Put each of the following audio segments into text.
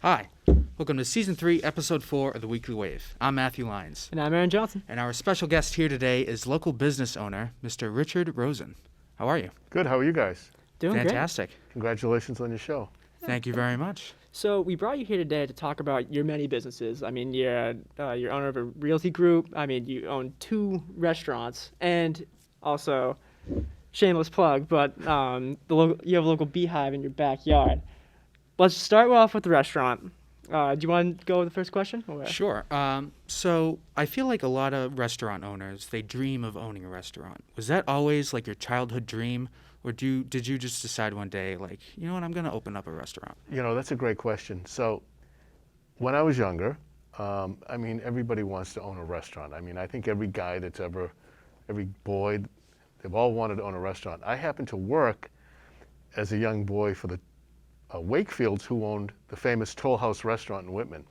Hi, welcome to Season 3, Episode 4 of The Weekly Wave. I'm Matthew Lyons. And I'm Aaron Johnson. And our special guest here today is local business owner, Mr. Richard Rosen. How are you? Good. How are you guys? Doing Fantastic. Congratulations on your show. Thank you very much. So we brought you here today to talk about your many businesses. I mean, you're owner of a realty group. I mean, you own 2 restaurants, and also, shameless plug, but you have a local beehive in your backyard. Let's start off with the restaurant. Do you want to go with the first question? Or? Sure. So I feel like a lot of restaurant owners, they dream of owning a restaurant. Was that always like your childhood dream? Or did you just decide one day, like, you know what, I'm going to open up a restaurant? You know, that's a great question. So when I was younger, everybody wants to own a restaurant. I mean, I think every guy every boy, they've all wanted to own a restaurant. I happened to work as a young boy for the Wakefields, who owned the famous Toll House restaurant in Whitman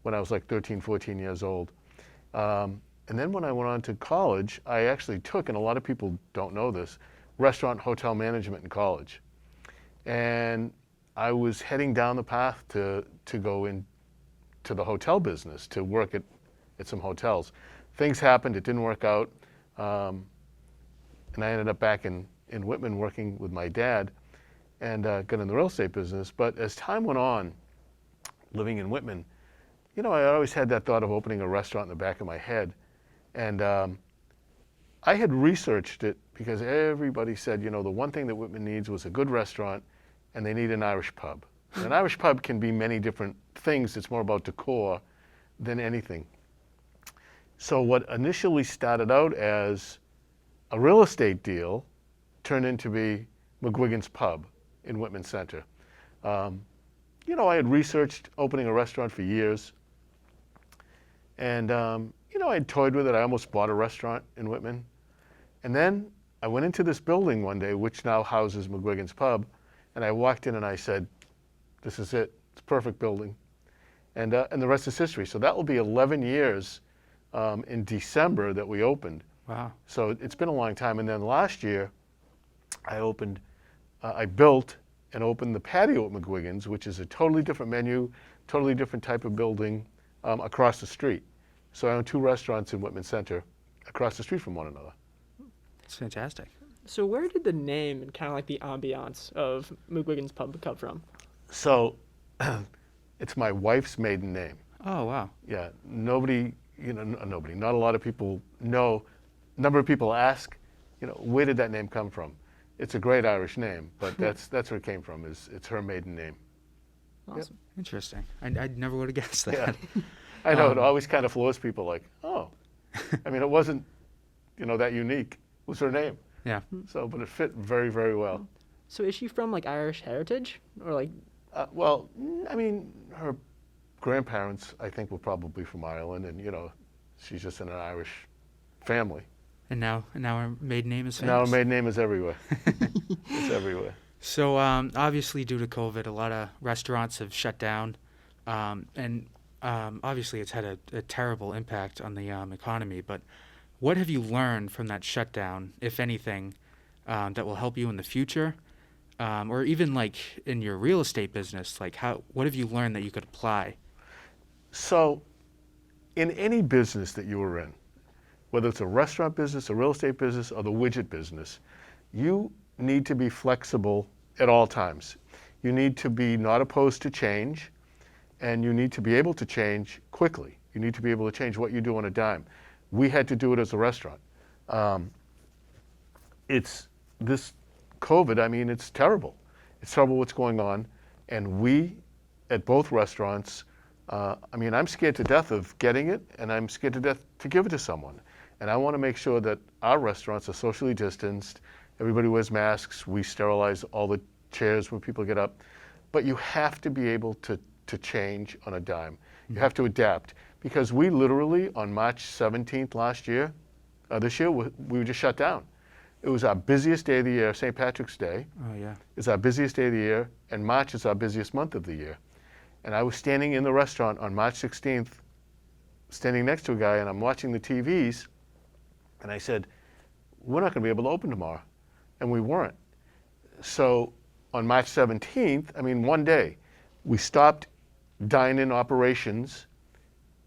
when I was like 13, 14 years old. And then when I went on to college, I actually took, and a lot of people don't know this, restaurant hotel management in college. And I was heading down the path to go into the hotel business, to work at some hotels. Things happened, it didn't work out. And I ended up back in Whitman working with my dad and got in the real estate business. But as time went on, living in Whitman, you know, I always had that thought of opening a restaurant in the back of my head. And I had researched it because everybody said, you know, the one thing that Whitman needs was a good restaurant, and they need an Irish pub. And an Irish pub can be many different things. It's more about decor than anything. So what initially started out as a real estate deal turned into be McGuigans Pub in Whitman Center. You know, I had researched opening a restaurant for years. And, you know, I had toyed with it. I almost bought a restaurant in Whitman. And then I went into this building one day, which now houses McGuigans Pub, and I walked in and I said, this is it. It's a perfect building. And the rest is history. So that will be 11 years in December that we opened. Wow. So it's been a long time. And then last year, I built and opened the patio at McGuigans, which is a totally different menu, totally different type of building across the street. So I own 2 restaurants in Whitman Center across the street from one another. It's fantastic. So where did the name and kind of like the ambiance of McGuigans Pub come from? So it's my wife's maiden name. Oh, wow. Yeah, not a lot of people know. A number of people ask, you know, where did that name come from? It's a great Irish name, but that's where it came from. It's her maiden name. Awesome. Yep. Interesting. I never would have guessed that. Yeah. I know, it always kind of floors people like, oh. I mean, it wasn't, you know, that unique. It was her name. Yeah. So, but it fit very, very well. So is she from like Irish heritage or like? Well, I mean, her grandparents, I think, were probably from Ireland, and, you know, she's just in an Irish family. And now her maiden name is famous? Now her maiden name is everywhere. It's everywhere. So obviously due to COVID, a lot of restaurants have shut down. And obviously it's had a terrible impact on the economy. But what have you learned from that shutdown, if anything, that will help you in the future? Or even like in your real estate business, like what have you learned that you could apply? So in any business that you were in, whether it's a restaurant business, a real estate business, or the widget business, you need to be flexible at all times. You need to be not opposed to change, and you need to be able to change quickly. You need to be able to change what you do on a dime. We had to do it as a restaurant. It's this COVID, I mean, it's terrible. It's terrible what's going on. And we, at both restaurants, I'm scared to death of getting it, and I'm scared to death to give it to someone. And I want to make sure that our restaurants are socially distanced. Everybody wears masks. We sterilize all the chairs when people get up. But you have to be able to change on a dime. You have to adapt. Because we literally, on March 17th this year, we were just shut down. It was our busiest day of the year, St. Patrick's Day. Oh, yeah. Is our busiest day of the year, and March is our busiest month of the year. And I was standing in the restaurant on March 16th, standing next to a guy, and I'm watching the TVs, and I said, we're not going to be able to open tomorrow. And we weren't. So on March 17th, one day, we stopped dine-in operations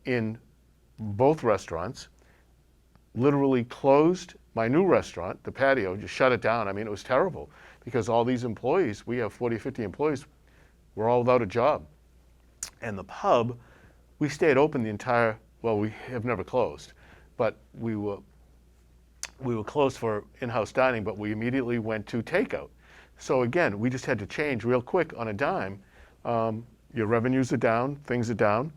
in both restaurants, literally closed my new restaurant, the patio, just shut it down. I mean, it was terrible because all these employees, we have 40, 50 employees, were all without a job. And the pub, we stayed open the entire, well, we have never closed, but we were closed for in-house dining, but we immediately went to takeout. So again, we just had to change real quick on a dime. Your revenues are down, things are down.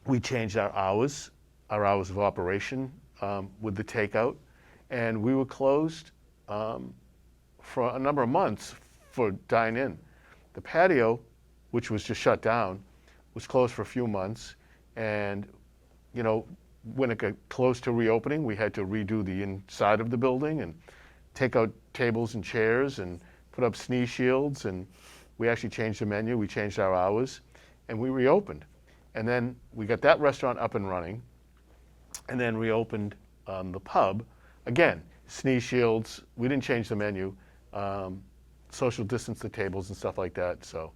We changed our hours of operation with the takeout, and we were closed for a number of months for dine-in. The patio, which was just shut down, was closed for a few months, and you know, when it got close to reopening, we had to redo the inside of the building and take out tables and chairs and put up sneeze shields, and we actually changed the menu, we changed our hours, and we reopened. And then we got that restaurant up and running, and then reopened the pub. Again, sneeze shields, we didn't change the menu, social distance the tables and stuff like that. So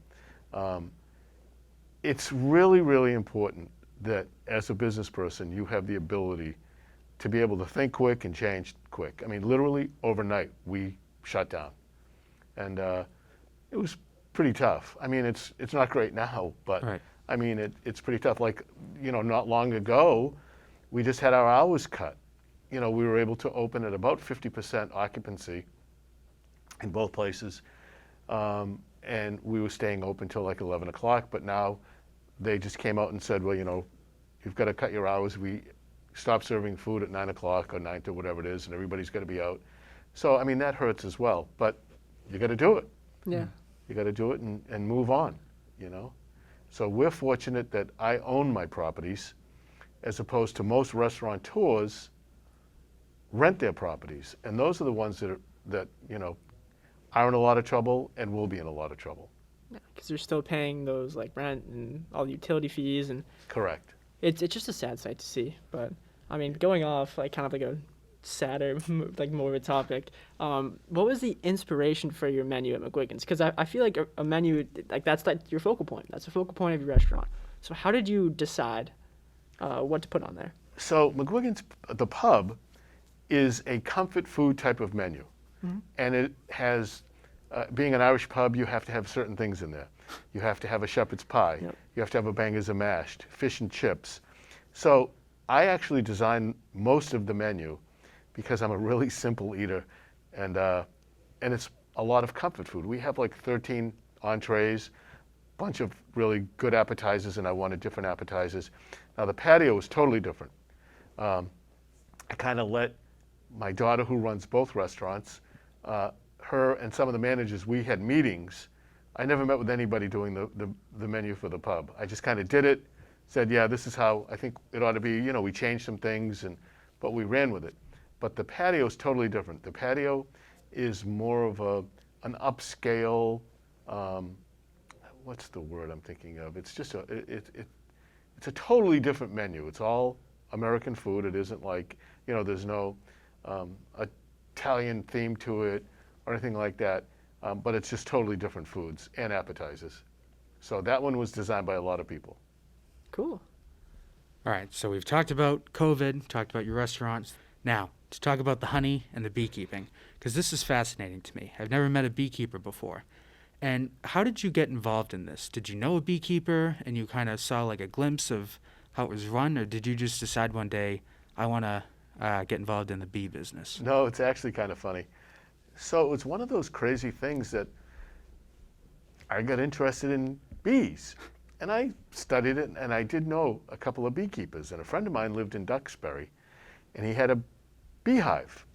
it's really, really important that as a business person, you have the ability to be able to think quick and change quick. I mean, literally overnight, we shut down. And it was pretty tough. I mean, it's not great now, but Right. I mean, it's pretty tough. Like, you know, not long ago, we just had our hours cut. You know, we were able to open at about 50% occupancy in both places. And we were staying open till like 11 o'clock, but now they just came out and said, well, you know, you've got to cut your hours. We stop serving food at 9 o'clock or 9 to whatever it is, and everybody's got to be out. So, I mean, that hurts as well, but you got to do it. Yeah. You got to do it and move on, you know? So we're fortunate that I own my properties as opposed to most restaurateurs rent their properties. And those are the ones that you know, are in a lot of trouble and will be in a lot of trouble. Because you're still paying those like rent and all the utility fees, and Correct. it's just a sad sight to see. But I mean, going off like kind of like a sadder, like more of a topic, what was the inspiration for your menu at McGuigans? Because I feel like a menu, like that's like your focal point. That's the focal point of your restaurant. So how did you decide what to put on there? So McGuigans, the pub, is a comfort food type of menu. And it has, being an Irish pub, you have to have certain things in there. You have to have a shepherd's pie. Yep. You have to have a bangers and mashed, fish and chips. So I actually designed most of the menu because I'm a really simple eater, and it's a lot of comfort food. We have like 13 entrees, bunch of really good appetizers, and I wanted different appetizers. Now the patio is totally different. I kind of let my daughter, who runs both restaurants, her and some of the managers, we had meetings. I never met with anybody doing the menu for the pub. I just kind of did it, said, yeah, this is how I think it ought to be. You know, we changed some things, but we ran with it. But the patio is totally different. The patio is more of an upscale, what's the word I'm thinking of? It's just it's a totally different menu. It's all American food. It isn't like, you know, there's no Italian theme to it or anything like that, but it's just totally different foods and appetizers. So that one was designed by a lot of people. Cool. All right, so we've talked about COVID, talked about your restaurants. Now, to talk about the honey and the beekeeping, because this is fascinating to me. I've never met a beekeeper before. And how did you get involved in this? Did you know a beekeeper and you kind of saw like a glimpse of how it was run, or did you just decide one day, I want to get involved in the bee business? No, it's actually kind of funny. So it was one of those crazy things that I got interested in bees. And I studied it, and I did know a couple of beekeepers. And a friend of mine lived in Duxbury, and he had a beehive.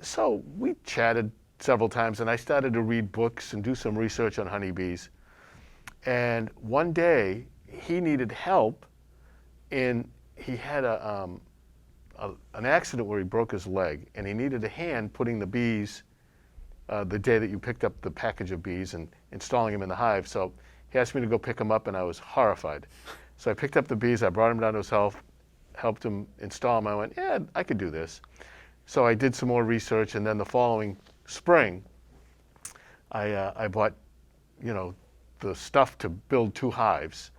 So we chatted several times, and I started to read books and do some research on honeybees. And one day, he needed help he had an accident where he broke his leg, and he needed a hand putting the bees the day that you picked up the package of bees and installing them in the hive. So he asked me to go pick them up, and I was horrified. So I picked up the bees, I brought them down to his house, helped him install them. I went, yeah, I could do this. So I did some more research, and then the following spring, I bought, you know, the stuff to build 2 hives,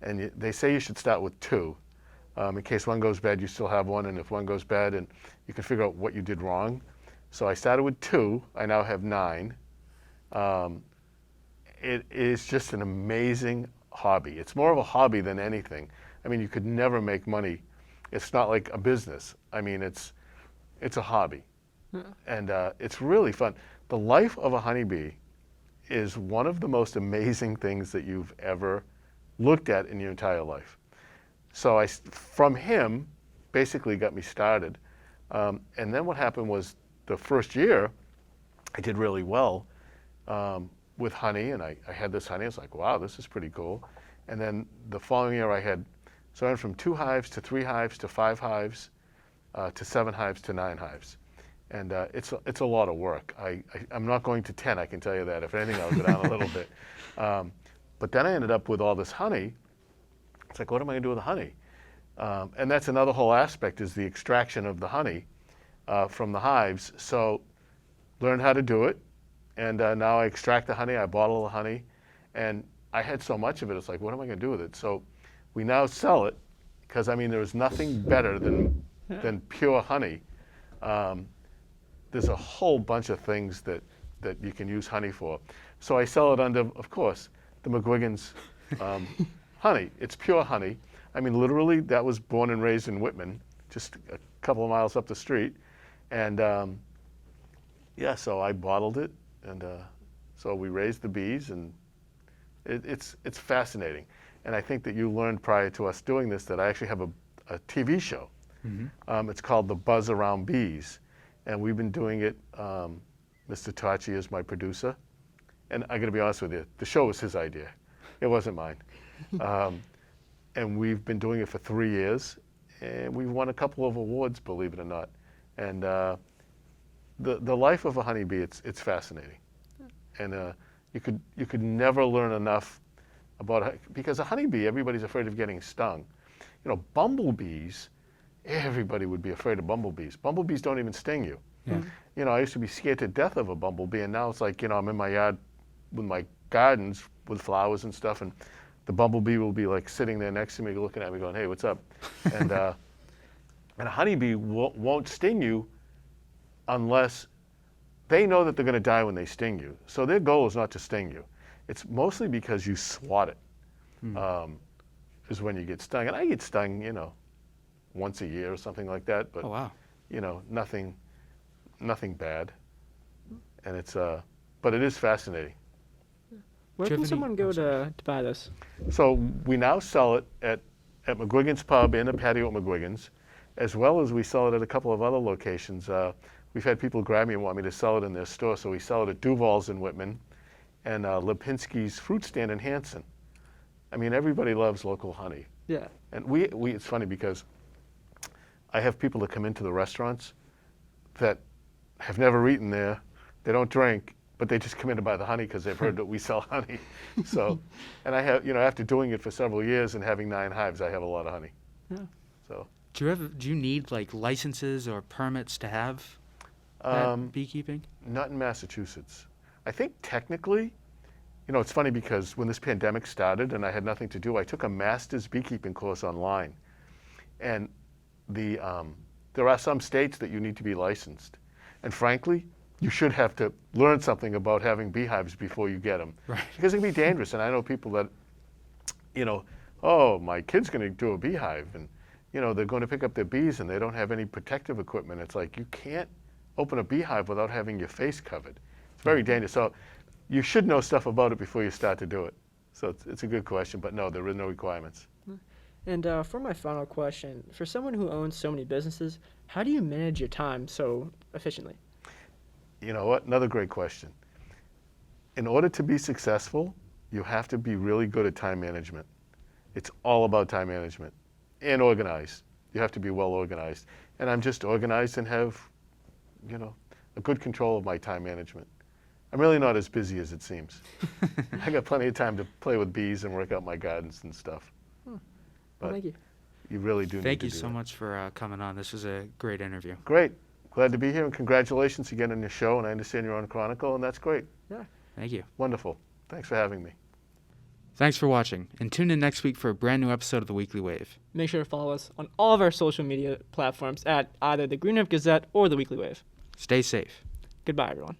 and they say you should start with 2. In case one goes bad, you still have one, and if one goes bad, and you can figure out what you did wrong. So I started with 2. I now have 9. It is just an amazing hobby. It's more of a hobby than anything. I mean, you could never make money. It's not like a business. I mean, it's a hobby, and it's really fun. The life of a honeybee is one of the most amazing things that you've ever looked at in your entire life. So from him, basically got me started. And then what happened was the first year, I did really well with honey, and I had this honey. I was like, wow, this is pretty cool. And then the following year so I went from 2 hives to 3 hives to 5 hives to 7 hives to 9 hives. And it's a lot of work. I'm not going to 10, I can tell you that. If anything, I'll go down a little bit. But then I ended up with all this honey. It's like, what am I going to do with the honey? And that's another whole aspect, is the extraction of the honey from the hives. So learned how to do it. And now I extract the honey, I bottle the honey. And I had so much of it, it's like, what am I going to do with it? So we now sell it, because, I mean, there is nothing better than pure honey. There's a whole bunch of things that you can use honey for. So I sell it under, of course, the McGuigans honey. It's pure honey. I mean, literally, that was born and raised in Whitman, just a couple of miles up the street. And yeah, so I bottled it, and so we raised the bees, and it's fascinating. And I think that you learned prior to us doing this that I actually have a TV show. Mm-hmm. It's called The Buzz Around Bees. And we've been doing it, Mr. Tachi is my producer. And I got to be honest with you, the show was his idea. It wasn't mine. And we've been doing it for 3 years. And we've won a couple of awards, believe it or not. And the life of a honeybee, it's fascinating. And you could never learn enough about it. Because a honeybee, everybody's afraid of getting stung. You know, bumblebees, everybody would be afraid of bumblebees. Bumblebees don't even sting you. Yeah. You know, I used to be scared to death of a bumblebee, and now it's like, you know, I'm in my yard with my gardens with flowers and stuff, and the bumblebee will be like sitting there next to me, looking at me, going, "Hey, what's up?" And a honeybee won't sting you unless they know that they're going to die when they sting you. So their goal is not to sting you. It's mostly because you swat it, is when you get stung. And I get stung, you know, once a year or something like that. But, Oh, wow. you know, nothing bad. And but it is fascinating. Where Do you can have any- someone go to buy this? So we now sell it at McGuigans Pub in the patio at McGuigans, as well as we sell it at a couple of other locations. We've had people grab me and want me to sell it in their store, so we sell it at Duval's in Whitman and Lipinski's Fruit Stand in Hanson. I mean, everybody loves local honey. Yeah. And it's funny because I have people that come into the restaurants that have never eaten there, they don't drink, but they just come in to buy the honey because they've heard that we sell honey. So, and I have, you know, after doing it for several years and having 9 hives, I have a lot of honey. Yeah. So, Do you need like licenses or permits to have that beekeeping? not in Massachusetts. I think technically, you know, it's funny because when this pandemic started and I had nothing to do, I took a master's beekeeping course online. And there are some states that you need to be licensed. And frankly, you should have to learn something about having beehives before you get them. Right. Because it can be dangerous. And I know people that, you know, oh, my kid's going to do a beehive. And, you know, they're going to pick up their bees and they don't have any protective equipment. It's like, you can't open a beehive without having your face covered. It's very dangerous. So you should know stuff about it before you start to do it. So it's a good question, but no, there are no requirements. And for my final question, for someone who owns so many businesses, how do you manage your time so efficiently? You know what? Another great question. In order to be successful, you have to be really good at time management. It's all about time management and organized. You have to be well organized. And I'm just organized and have, you know, a good control of my time management. I'm really not as busy as it seems. I got plenty of time to play with bees and work out my gardens and stuff. Well, But thank you. you really do need Thank to you do so that. much for coming on. This was a great interview. Great. Glad to be here, and congratulations again on your show. And I understand you're on Chronicle, and that's great. Yeah. Thank you. Wonderful. Thanks for having me. Thanks for watching, and tune in next week for a brand new episode of The Weekly Wave. Make sure to follow us on all of our social media platforms at either the Green River Gazette or the Weekly Wave. Stay safe. Goodbye, everyone.